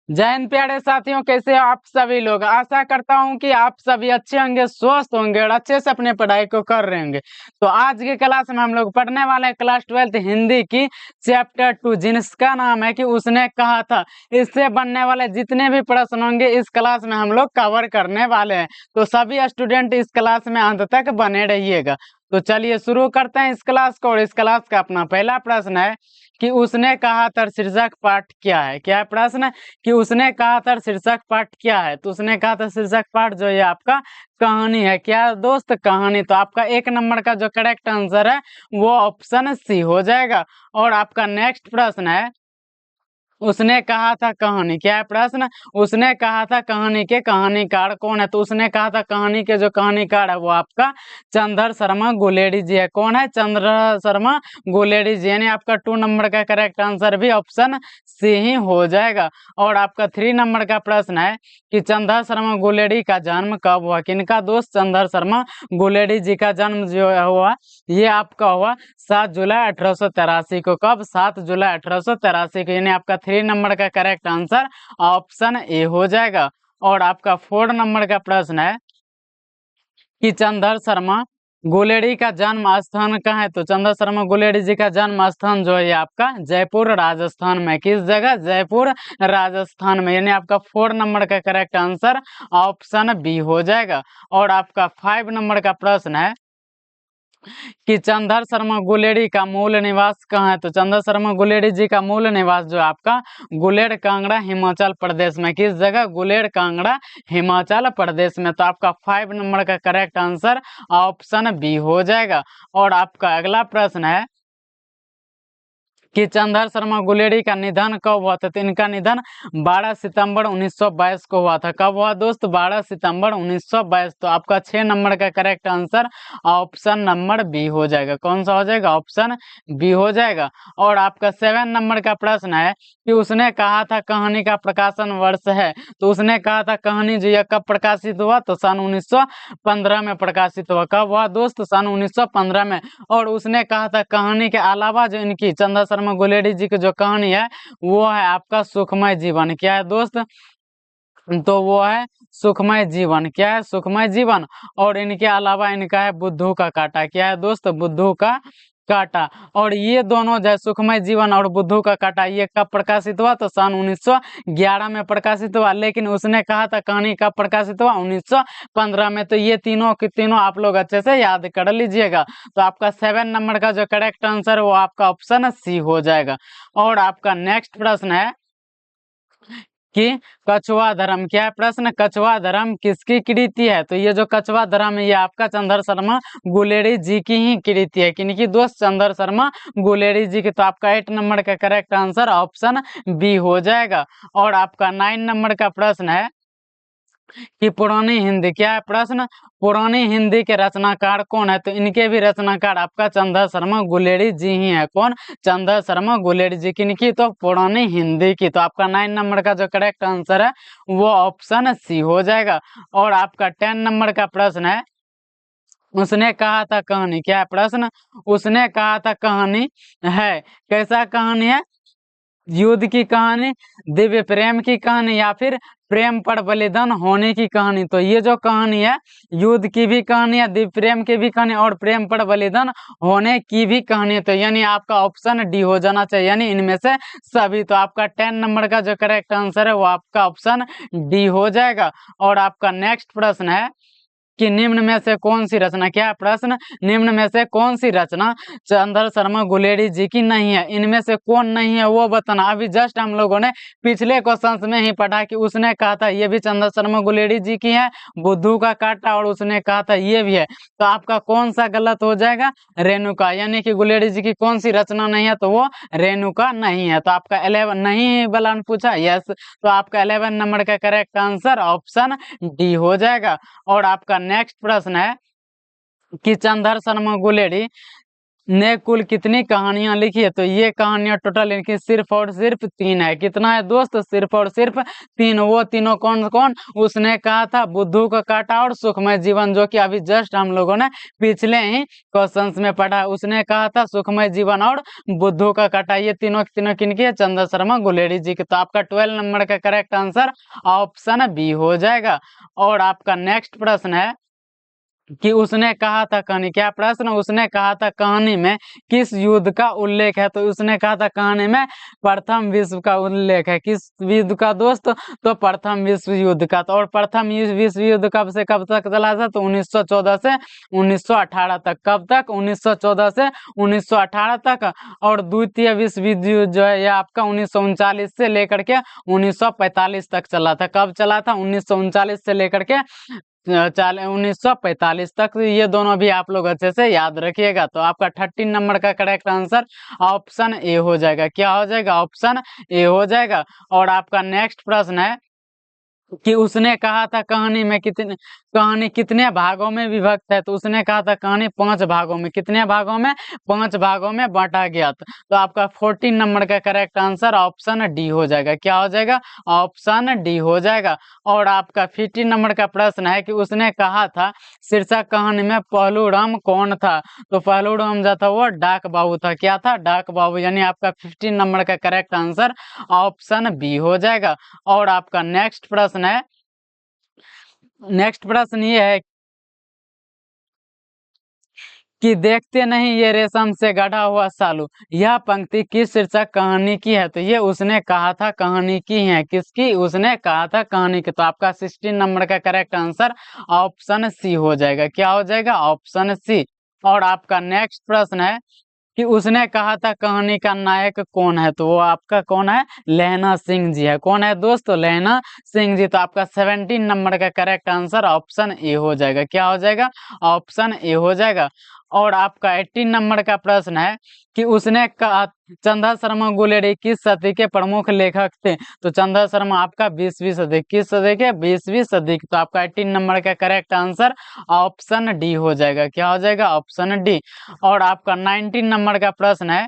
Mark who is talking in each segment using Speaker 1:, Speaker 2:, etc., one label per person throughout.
Speaker 1: जय हिंद प्यारे साथियों, कैसे हो आप सभी लोग। आशा करता हूं कि आप सभी अच्छे होंगे, स्वस्थ होंगे और अच्छे से अपने पढ़ाई को कर रहे होंगे। तो आज की क्लास में हम लोग पढ़ने वाले हैं क्लास 12 हिंदी की चैप्टर 2, जिसका नाम है कि उसने कहा था। इससे बनने वाले जितने भी प्रश्न होंगे इस क्लास में हम लोग कवर करने वाले हैं। तो सभी स्टूडेंट इस क्लास में अंत तक बने रहिएगा। तो चलिए शुरू करते हैं इस क्लास को। और इस क्लास का अपना पहला प्रश्न है कि उसने कहा था शीर्षक पाठ क्या है। क्या है प्रश्न? कि उसने कहा था शीर्षक पाठ क्या है। तो उसने कहा था शीर्षक पाठ जो ये आपका कहानी है। क्या दोस्त? कहानी। तो आपका 1 नंबर का जो करेक्ट आंसर है वो ऑप्शन सी हो जाएगा। और आपका नेक्स्ट प्रश्न है, उसने कहा था कहानी। क्या है प्रश्न? उसने कहा था कहानी के कहानीकार कौन है। तो उसने कहा था कहानी के जो कहानीकार है वो आपका चंद्र शर्मा गुलेरी जी है। कौन है? चंद्र शर्मा गुलेरी जी। यानी आपका 2 नंबर का करेक्ट आंसर भी ऑप्शन सी ही हो जाएगा। और आपका 3 नंबर का प्रश्न है कि चंद्र शर्मा गुलेरी का जन्म कब हुआ। किनका दोस्त? चंद्र शर्मा गुलेरी जी का जन्म जो हुआ ये आपका हुआ 7 जुलाई 1883 को। कब? 7 जुलाई 1883 को। यानी आपका 3 नंबर का करेक्ट आंसर ऑप्शन ए हो जाएगा। और आपका 4 नंबर का प्रश्न है कि चंद्र शर्मा गुलेरी का जन्म स्थान कहाँ है। तो चंद्र शर्मा गुलेरी जी का जन्म स्थान जो है आपका जयपुर राजस्थान में। किस जगह? जयपुर राजस्थान में। यानी आपका 4 नंबर का करेक्ट आंसर ऑप्शन बी हो जाएगा। और आपका 5 नंबर का प्रश्न है कि चंद्र शर्मा गुलेरी का मूल निवास कहाँ है। तो चंद्र शर्मा गुलेरी जी का मूल निवास जो आपका गुलेर कांगड़ा हिमाचल प्रदेश में। किस जगह? गुलेर कांगड़ा हिमाचल प्रदेश में। तो आपका 5 नंबर का करेक्ट आंसर ऑप्शन बी हो जाएगा। और आपका अगला प्रश्न है कि चंद्र शर्मा गुलेरी का निधन कब हुआ था। तो इनका निधन 12 सितंबर 1922 को हुआ था। कब हुआ दोस्त? 12 सितंबर 1922। तो आपका 6 नंबर का correct answer option number B हो जाएगा। कौन सा हो जाएगा? ऑप्शन बी हो जाएगा। और आपका 7 नंबर का प्रश्न है कि उसने कहा था कहानी का प्रकाशन वर्ष है। तो उसने कहा था कहानी जो यह कब प्रकाशित हुआ। तो सन 1915 में प्रकाशित हुआ। कब हुआ दोस्त? सन 1915 में। और उसने कहा था कहानी के अलावा जो इनकी चंद्र शर्मा गुलेरी जी की जो कहानी है वो है आपका सुखमय जीवन। क्या है दोस्त? तो वो है सुखमय जीवन। क्या है? सुखमय जीवन। और इनके अलावा इनका है बुद्धू का कांटा। क्या है दोस्त? बुद्धू का कांटा। और ये दोनों जो है सुखमय जीवन और बुद्धू का कांटा ये कब प्रकाशित हुआ। तो सन 1911 में प्रकाशित हुआ। लेकिन उसने कहा था कहानी कब प्रकाशित हुआ? 1915 में। तो ये तीनों के तीनों आप लोग अच्छे से याद कर लीजिएगा। तो आपका 7 नंबर का जो करेक्ट आंसर वो आपका ऑप्शन सी हो जाएगा। और आपका नेक्स्ट प्रश्न है कि कछुआ धर्म। क्या है प्रश्न? कछुआ धर्म किसकी कृति है। तो ये जो कछुआ धर्म है ये आपका चंद्र शर्मा गुलेरी जी की ही कृति है। किनकी दोस्त? चंद्र शर्मा गुलेरी जी की। तो आपका 8 नंबर का करेक्ट आंसर ऑप्शन बी हो जाएगा। और आपका 9 नंबर का प्रश्न है कि पुरानी हिंदी। क्या है प्रश्न? पुरानी हिंदी के रचनाकार कौन है। तो इनके भी रचनाकार आपका चंद्र शर्मा गुलेरी जी ही है। कौन? चंद्र शर्मा गुलेरी जी। किनकी? तो पुरानी हिंदी की। तो आपका 9 नंबर का जो करेक्ट आंसर है वो ऑप्शन सी हो जाएगा। और आपका 10 नंबर का प्रश्न है, उसने कहा था कहानी। क्या है प्रश्न? उसने कहा था कहानी है। कैसा कहानी है? युद्ध की कहानी, दिव्य प्रेम की कहानी, या फिर प्रेम पर बलिदान होने की कहानी। तो ये जो कहानी है युद्ध की भी कहानी है, दिव्य प्रेम की भी कहानी और प्रेम पर बलिदान होने की भी कहानी है। तो यानी आपका ऑप्शन डी हो जाना चाहिए, यानी इनमें से सभी। तो आपका 10 नंबर का जो करेक्ट आंसर है वो आपका ऑप्शन डी हो जाएगा। और आपका नेक्स्ट प्रश्न है कि निम्न में से कौन सी रचना। क्या है प्रश्न? निम्न में से कौन सी रचना चंद्र शर्मा गुलेरी जी की नहीं है। इनमें से कौन नहीं है वो बताना। अभी जस्ट हम लोगों ने पिछले क्वेश्चन में ही पढ़ा कि उसने कहा था ये भी चंद्र शर्मा गुलेरी जी की है, बुद्धू का कांटा, और उसने कहा था ये भी है। तो आपका कौन सा गलत हो जाएगा? रेणुका। यानी कि गुलेरी जी की कौन सी रचना नहीं है। तो वो रेणुका नहीं है। तो आपका 11 नहीं वाला पूछा, यस। तो आपका 11 नंबर का करेक्ट आंसर ऑप्शन डी हो जाएगा। और आपका नेक्स्ट प्रश्न है कि चंद्र शर्मा गुलेरी ने कुल कितनी कहानियां लिखी है? तो ये कहानियां टोटल इनकी सिर्फ और सिर्फ 3 है। कितना है दोस्त? सिर्फ और सिर्फ 3। वो तीनों कौन कौन? उसने कहा था, बुद्धू का काटा और सुखमय जीवन, जो कि अभी जस्ट हम लोगों ने पिछले ही क्वेश्चंस में पढ़ा। उसने कहा था सुखमय जीवन और बुद्धू का काटा। ये तीनों तीनों किनकी है? चंदा शर्मा गुलेरी जी के। तो आपका 12 नंबर का करेक्ट आंसर ऑप्शन बी हो जाएगा। और आपका नेक्स्ट प्रश्न है कि उसने कहा था कहानी, क्या प्रश्न? उसने कहा था कहानी में किस युद्ध का उल्लेख है? तो उसने कहा था कहानी में प्रथम विश्व का उल्लेख है। किस युद्ध का दोस्त? तो प्रथम विश्व युद्ध का। तो और प्रथम विश्व युद्ध कब से कब तक चला था? तो 1914 से 1918 तक। कब तक? 1914 से 1918 तक। और द्वितीय विश्व युद्ध जो है, यह आपका 1939 से लेकर के 1945 तक चला था। कब चला था? 1939 से लेकर के 1945 तक। ये दोनों भी आप लोग अच्छे से याद रखिएगा। तो आपका 13 नंबर का करेक्ट आंसर ऑप्शन ए हो जाएगा। क्या हो जाएगा? ऑप्शन ए हो जाएगा। और आपका नेक्स्ट प्रश्न है कि उसने कहा था कहानी कितने भागों में विभक्त है? तो उसने कहा था कहानी 5 भागों में। कितने भागों में? 5 भागों में बांटा गया था। तो आपका 14 नंबर का करेक्ट आंसर ऑप्शन डी हो जाएगा। क्या हो जाएगा? ऑप्शन डी हो जाएगा। और आपका 15 नंबर का प्रश्न है कि उसने कहा था शीर्षक कहानी में पहलू राम कौन था? तो पहलू राम जो था वो डाक बाबू था। क्या था? डाक बाबू। यानी आपका 15 नंबर का करेक्ट आंसर ऑप्शन बी हो जाएगा। और आपका नेक्स्ट प्रश्न है, नेक्स्ट प्रश्न ये है कि देखते नहीं ये रेशम से गढ़ा हुआ सालू, यह पंक्ति किस शीर्षक कहानी की है? तो ये उसने कहा था कहानी की है। किसकी? उसने कहा था कहानी की। तो आपका 16 नंबर का करेक्ट आंसर ऑप्शन सी हो जाएगा। क्या हो जाएगा? Option C. और आपका नेक्स्ट प्रश्न है कि उसने कहा था कहानी का नायक कौन है? तो वो आपका कौन है? लहना सिंह जी है। कौन है दोस्तों? लहना सिंह जी। तो आपका 17 नंबर का करेक्ट आंसर ऑप्शन ए हो जाएगा। क्या हो जाएगा? ऑप्शन ए हो जाएगा। और आपका 18 नंबर का प्रश्न है कि उसने कहा चंदा शर्मा गुलेरी किस सदी के प्रमुख लेखक थे? तो चंदा शर्मा आपका 20वीं सदी। किस सदी के? 20वीं सदी। तो आपका 18 नंबर का करेक्ट आंसर ऑप्शन डी हो जाएगा। क्या हो जाएगा? Option D. और आपका 19 नंबर का प्रश्न है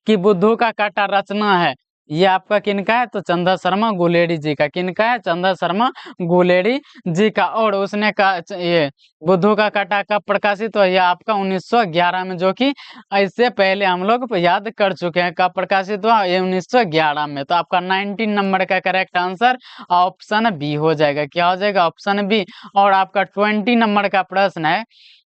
Speaker 1: कि बुद्धू का काटा रचना है, ये आपका किनका है? तो चंदा शर्मा गुलेरी जी का। किनका है? चंदा शर्मा गुलेरी जी का। और उसने कहा ये बुद्धू का काटा कब प्रकाशित हुआ? यह आपका 1911 में, जो कि इससे पहले हम लोग याद कर चुके हैं। कब प्रकाशित हुआ? ये 1911 में। तो आपका 19 नंबर का करेक्ट आंसर ऑप्शन बी हो जाएगा। क्या हो जाएगा? Option B. और आपका 20 नंबर का प्रश्न है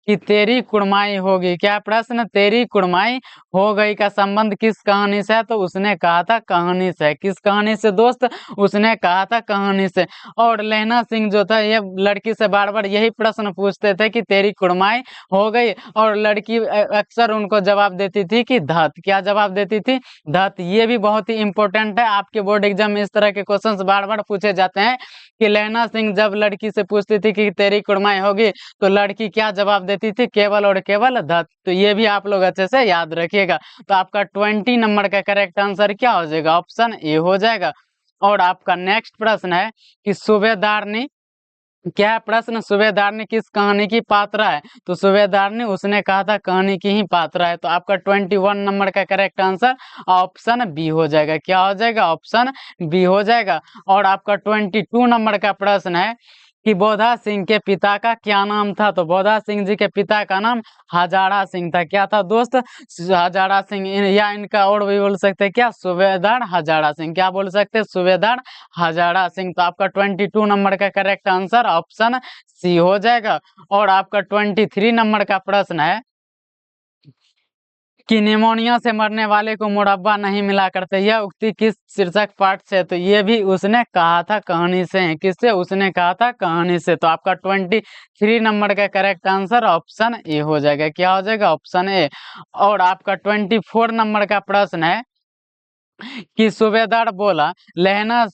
Speaker 1: कि तेरी कुड़माई होगी। क्या प्रश्न? तेरी कुड़माई हो गई का संबंध किस कहानी से है? तो उसने कहा था कहानी से। किस कहानी से दोस्त? उसने कहा था कहानी से। और लहना सिंह जो था, ये लड़की से बार बार यही प्रश्न पूछते थे कि तेरी कुड़माई हो गई, और लड़की अक्सर उनको जवाब देती थी कि धत। क्या जवाब देती थी? धत। ये भी बहुत ही इंपॉर्टेंट है, आपके बोर्ड एग्जाम में इस तरह के क्वेश्चंस बार बार पूछे जाते हैं कि लहना सिंह जब लड़की से पूछती थी कि तेरी कुड़माई होगी, तो लड़की क्या जवाब देती थी? केवल और केवल धत। तो ये भी आप लोग अच्छे से याद रखिएगा। तो आपका 20 नंबर का करेक्ट आंसर क्या हो जाएगा? ऑप्शन ए हो जाएगा। और आपका नेक्स्ट प्रश्न है कि सूबेदार ने, क्या है प्रश्न? सूबेदार ने किस कहानी की पात्रा है? तो सूबेदार ने, उसने कहा था कहानी की ही पात्रा है। तो आपका 21 नंबर का करेक्ट आंसर ऑप्शन बी हो जाएगा। क्या हो जाएगा? ऑप्शन बी हो जाएगा। और आपका 22 नंबर का प्रश्न है कि बोधा सिंह के पिता का क्या नाम था? तो बोधा सिंह जी के पिता का नाम हजारा सिंह था। क्या था दोस्त? हजारा सिंह। या इनका और भी बोल सकते हैं क्या? सूबेदार हजारा सिंह। क्या बोल सकते हैं? सूबेदार हजारा सिंह। तो आपका 22 नंबर का करेक्ट आंसर ऑप्शन सी हो जाएगा। और आपका 23 नंबर का प्रश्न है कि निमोनिया से मरने वाले को मुरब्बा नहीं मिला करते, यह उक्ति किस शीर्षक पाठ से? तो ये भी उसने कहा था कहानी से है। किससे? उसने कहा था कहानी से। तो आपका 23 नंबर का करेक्ट आंसर ऑप्शन ए हो जाएगा। क्या हो जाएगा? Option A. और आपका 24 नंबर का प्रश्न है कि सूबेदार बोला लहना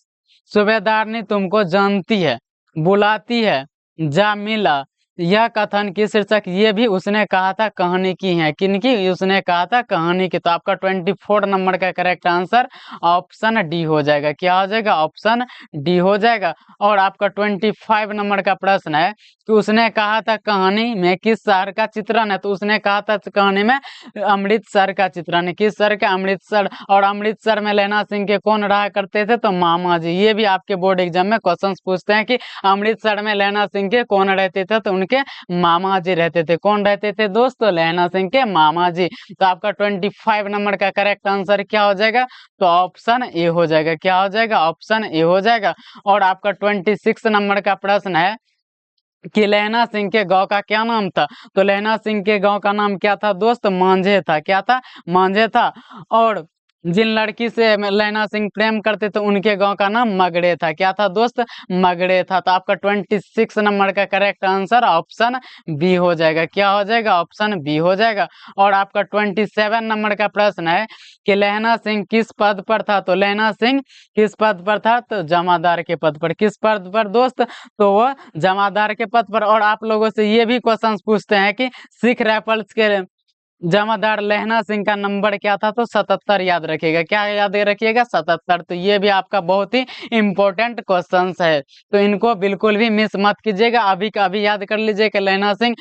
Speaker 1: सूबेदार ने तुमको जानती है, बुलाती है, जा मिला, यह कथन की शीर्षक ये भी उसने कहा था कहानी की है। किनकी? उसने कहा था कहानी की। तो आपका 24 नंबर का करेक्ट आंसर ऑप्शन डी हो जाएगा। क्या हो जाएगा? ऑप्शन डी हो जाएगा। और आपका 25 नंबर का प्रश्न है कि उसने कहा था कहानी में किस शहर का चित्रण है। तो उसने कहा था कहानी में अमृतसर का चित्रण है। किस शहर का? अमृतसर। और अमृतसर में लैला सिंह के कौन रहा करते थे? तो मामा जी। ये भी आपके बोर्ड एग्जाम में क्वेश्चन पूछते हैं कि अमृतसर में लैला सिंह के कौन रहते थे। तो उनके मामा जी रहते थे। कौन रहते थे दोस्तों? लैला सिंह के मामा जी। तो आपका 25 नंबर का करेक्ट आंसर क्या हो जाएगा? तो ऑप्शन ए हो जाएगा। क्या हो जाएगा? ऑप्शन ए हो जाएगा। और आपका 26 नंबर का प्रश्न है कि लैला सिंह के गांव का क्या नाम था। तो लैला सिंह के गांव का नाम क्या था दोस्त? मांझे था। क्या था? मांझे था। और जिन लड़की से लैला सिंह प्रेम करते थे उनके गांव का नाम मगड़े था। क्या था दोस्त? मगड़े था। तो आपका 26 नंबर का करेक्ट आंसर ऑप्शन बी हो जाएगा। क्या हो जाएगा? ऑप्शन बी हो जाएगा। और आपका 27 नंबर का प्रश्न है कि लैला सिंह किस पद पर था। तो लैला सिंह किस पद पर था? तो जमादार के पद पर। किस पद पर दोस्त? तो वो जमादार के पद पर। और आप लोगों से ये भी क्वेश्चन पूछते हैं कि सिख राइफल्स के जमादार लैला सिंह का नंबर क्या था। तो 77 याद रखिएगा। क्या याद रखिएगा? 77। तो ये भी आपका बहुत ही इंपॉर्टेंट क्वेश्चन है। तो इनको बिल्कुल भी मिस मत कीजिएगा। अभी का अभी याद कर लीजिए कि लैला सिंह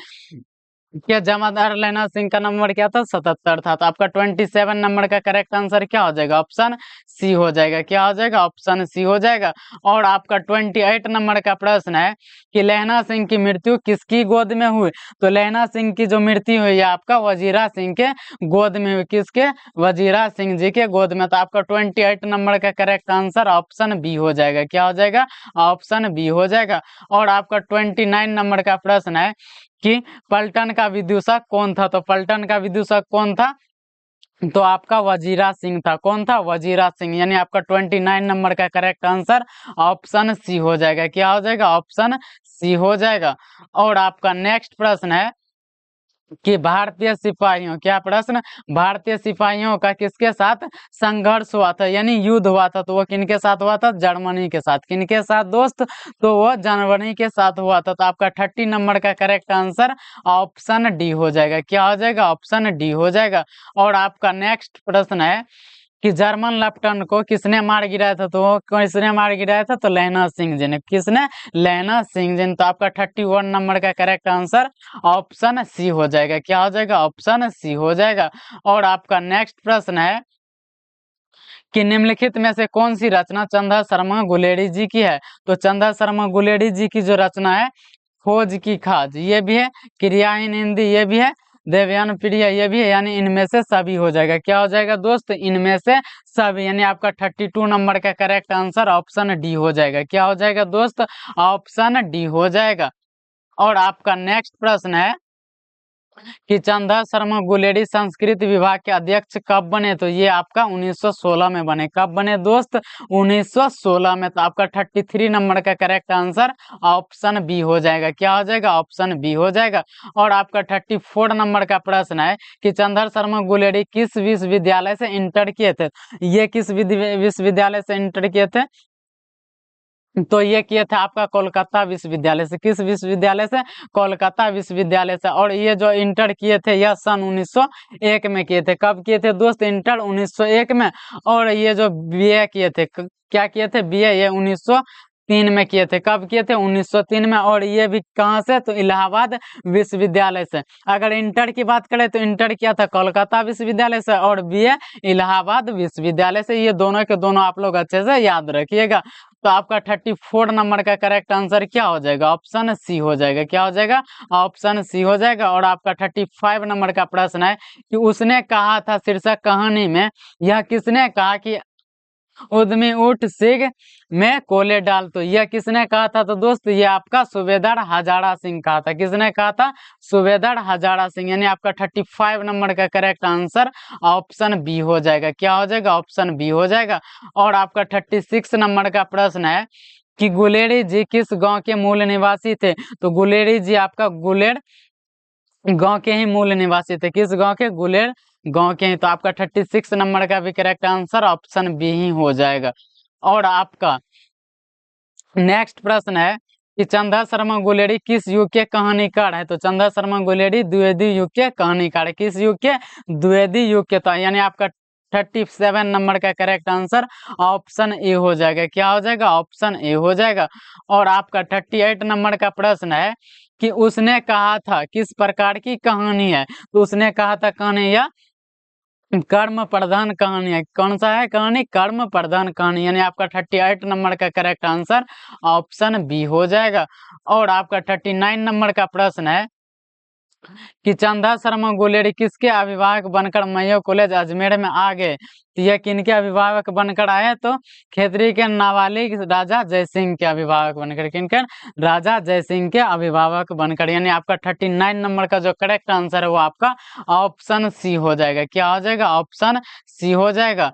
Speaker 1: क्या जमादार लैला सिंह का नंबर क्या था? 77 था। तो आपका 27 नंबर का करेक्ट आंसर क्या हो जाएगा? ऑप्शन सी हो जाएगा। क्या हो जाएगा? ऑप्शन सी हो जाएगा। और आपका 28 नंबर का प्रश्न है कि लैला सिंह की मृत्यु किसकी गोद में हुई। तो लैला सिंह की जो मृत्यु हुई है आपका वजीरा सिंह के गोद में हुई। किसके? वजीरा सिंह जी के गोद में। तो आपका 28 नंबर का करेक्ट आंसर ऑप्शन बी हो जाएगा। क्या हो जाएगा? ऑप्शन बी हो जाएगा। और आपका 29 नंबर का प्रश्न है कि पलटन का विदूषक कौन था। तो पलटन का विदूषक कौन था? तो आपका वजीरा सिंह था। कौन था? वजीरा सिंह। यानी आपका 29 नंबर का करेक्ट आंसर ऑप्शन सी हो जाएगा। क्या हो जाएगा? ऑप्शन सी हो जाएगा। और आपका नेक्स्ट प्रश्न है कि भारतीय सिपाहियों, क्या प्रश्न? भारतीय सिपाहियों का किसके साथ संघर्ष हुआ था यानी युद्ध हुआ था। तो वो किनके साथ हुआ था? जर्मनी के साथ। किनके साथ दोस्त? तो वो जर्मनी के साथ हुआ था। तो आपका 30 नंबर का करेक्ट आंसर ऑप्शन डी हो जाएगा। क्या हो जाएगा? ऑप्शन डी हो जाएगा। और आपका नेक्स्ट प्रश्न है कि जर्मन लेफ्टिनेंट को किसने मार गिराया था। तो किसने मार गिराया था? तो लैला सिंह जी ने। किसने? लैला सिंह जी ने। तो आपका 31 नंबर का करेक्ट आंसर ऑप्शन सी हो जाएगा। क्या हो जाएगा? ऑप्शन सी हो जाएगा। और आपका नेक्स्ट प्रश्न है कि निम्नलिखित में से कौन सी रचना चंदा शर्मा गुलेरी जी की है। तो चंदा शर्मा गुलेरी जी की जो रचना है खोज की खाज ये भी है, क्रियाहीन हिंदी ये भी है, देवयान प्रिय ये भी है। यानी इनमें से सभी हो जाएगा। क्या हो जाएगा दोस्त? इनमें से सभी। यानी आपका 32 नंबर का करेक्ट आंसर ऑप्शन डी हो जाएगा। क्या हो जाएगा दोस्त? ऑप्शन डी हो जाएगा। और आपका नेक्स्ट प्रश्न है कि चंदा शर्मा गुलेरी संस्कृत विभाग के अध्यक्ष कब बने। तो ये आपका 1916 में बने। कब बने दोस्त? 1916 में। तो आपका 33 नंबर का करेक्ट आंसर ऑप्शन बी हो जाएगा। क्या हो जाएगा? ऑप्शन बी हो जाएगा। और आपका 34 नंबर का प्रश्न है कि चंदा शर्मा गुलेरी किस विश्वविद्यालय से इंटर किए थे। ये किस विश्वविद्यालय से इंटर किए थे? तो ये किए थे आपका कोलकाता विश्वविद्यालय से। किस विश्वविद्यालय से? कोलकाता विश्वविद्यालय से। और ये जो इंटर किए थे यह सन 1901 में किए थे। कब किए थे दोस्त? इंटर 1901 में। और ये जो बीए किए थे क्या किए थे? बीए ये 1903 में किए थे। कब किए थे? 1903 में। और ये भी कहाँ से? तो इलाहाबाद विश्वविद्यालय से। अगर इंटर की बात करें तो इंटर किया था कोलकाता विश्वविद्यालय से और बीए इलाहाबाद विश्वविद्यालय से। ये दोनों के दोनों आप लोग अच्छे से याद रखिएगा। तो आपका 34 नंबर का करेक्ट आंसर क्या हो जाएगा? ऑप्शन सी हो जाएगा। क्या हो जाएगा? ऑप्शन सी हो जाएगा। और आपका 35 नंबर का प्रश्न है कि उसने कहा था शीर्षक कहानी में यह किसने कहा कि उद्यमी ऊंट सिंह में कोले डाल। तो यह किसने कहा था? तो दोस्त ये आपका सूबेदार हजारा सिंह कहा था। किसने कहा था? सूबेदार हजारा सिंह। यानी आपका 35 नंबर का करेक्ट आंसर ऑप्शन बी हो जाएगा। क्या हो जाएगा? ऑप्शन बी हो जाएगा। और आपका 36 नंबर का प्रश्न है कि गुलेरी जी किस गांव के मूल निवासी थे। तो गुलेरी जी आपका गुलेर गांव के ही मूल निवासी थे। किस गांव के? गुलेर गांव के ही। तो आपका 36 नंबर का भी करेक्ट आंसर ऑप्शन बी ही हो जाएगा। और आपका नेक्स्ट प्रश्न है कि चंदा शर्मा गुलेरी किस युग के कहानीकार है। तो चंदा शर्मा गुलेरी द्विवेदी युग के कहानीकार है। किस युग के? द्विवेदी युग के। तो यानी आपका 37 नंबर का करेक्ट आंसर ऑप्शन ए हो जाएगा। क्या हो जाएगा? ऑप्शन ए हो जाएगा। और आपका 38 नंबर का प्रश्न है कि उसने कहा था किस प्रकार की कहानी है। तो उसने कहा था कहानी या कर्म प्रधान कहानी है। कौन सा है कहानी? कर्म प्रधान कहानी। यानी आपका 38 नंबर का करेक्ट आंसर ऑप्शन बी हो जाएगा। और आपका 39 नंबर का प्रश्न है कि चंदा शर्मा गुलेरी किसके अभिभावक बनकर मैयो कॉलेज अजमेर में आ गए। तो यह किनके अभिभावक बनकर आए? तो खेतरी के नाबालिग राजा जयसिंह के अभिभावक बनकर। किनके? राजा जयसिंह के अभिभावक बनकर। यानी आपका 39 नंबर का जो करेक्ट आंसर है वो आपका ऑप्शन सी हो जाएगा। क्या हो जाएगा? ऑप्शन सी हो जाएगा।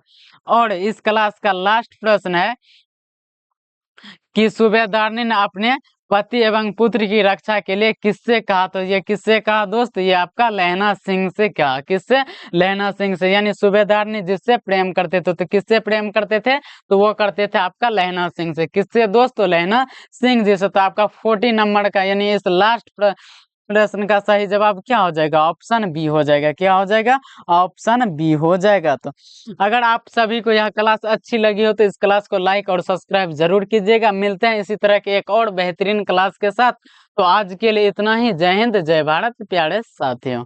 Speaker 1: और इस क्लास का लास्ट प्रश्न है कि सूबेदारनी ने अपने पति एवं पुत्र की रक्षा के लिए किससे कहा। तो ये किससे कहा दोस्त? ये आपका लहना सिंह से कहा। किससे? लहना सिंह से। यानी सूबेदारनी जिससे प्रेम करते थे, तो किससे प्रेम करते थे? तो वो करते थे आपका लहना सिंह से। किससे दोस्त? तो लहना सिंह जी से। तो आपका 40 नंबर का यानी इस लास्ट प्रश्न का सही जवाब क्या हो जाएगा? ऑप्शन बी हो जाएगा। क्या हो जाएगा? ऑप्शन बी हो जाएगा। तो अगर आप सभी को यह क्लास अच्छी लगी हो तो इस क्लास को लाइक और सब्सक्राइब जरूर कीजिएगा। मिलते हैं इसी तरह के एक और बेहतरीन क्लास के साथ। तो आज के लिए इतना ही। जय हिंद, जय भारत प्यारे साथियों।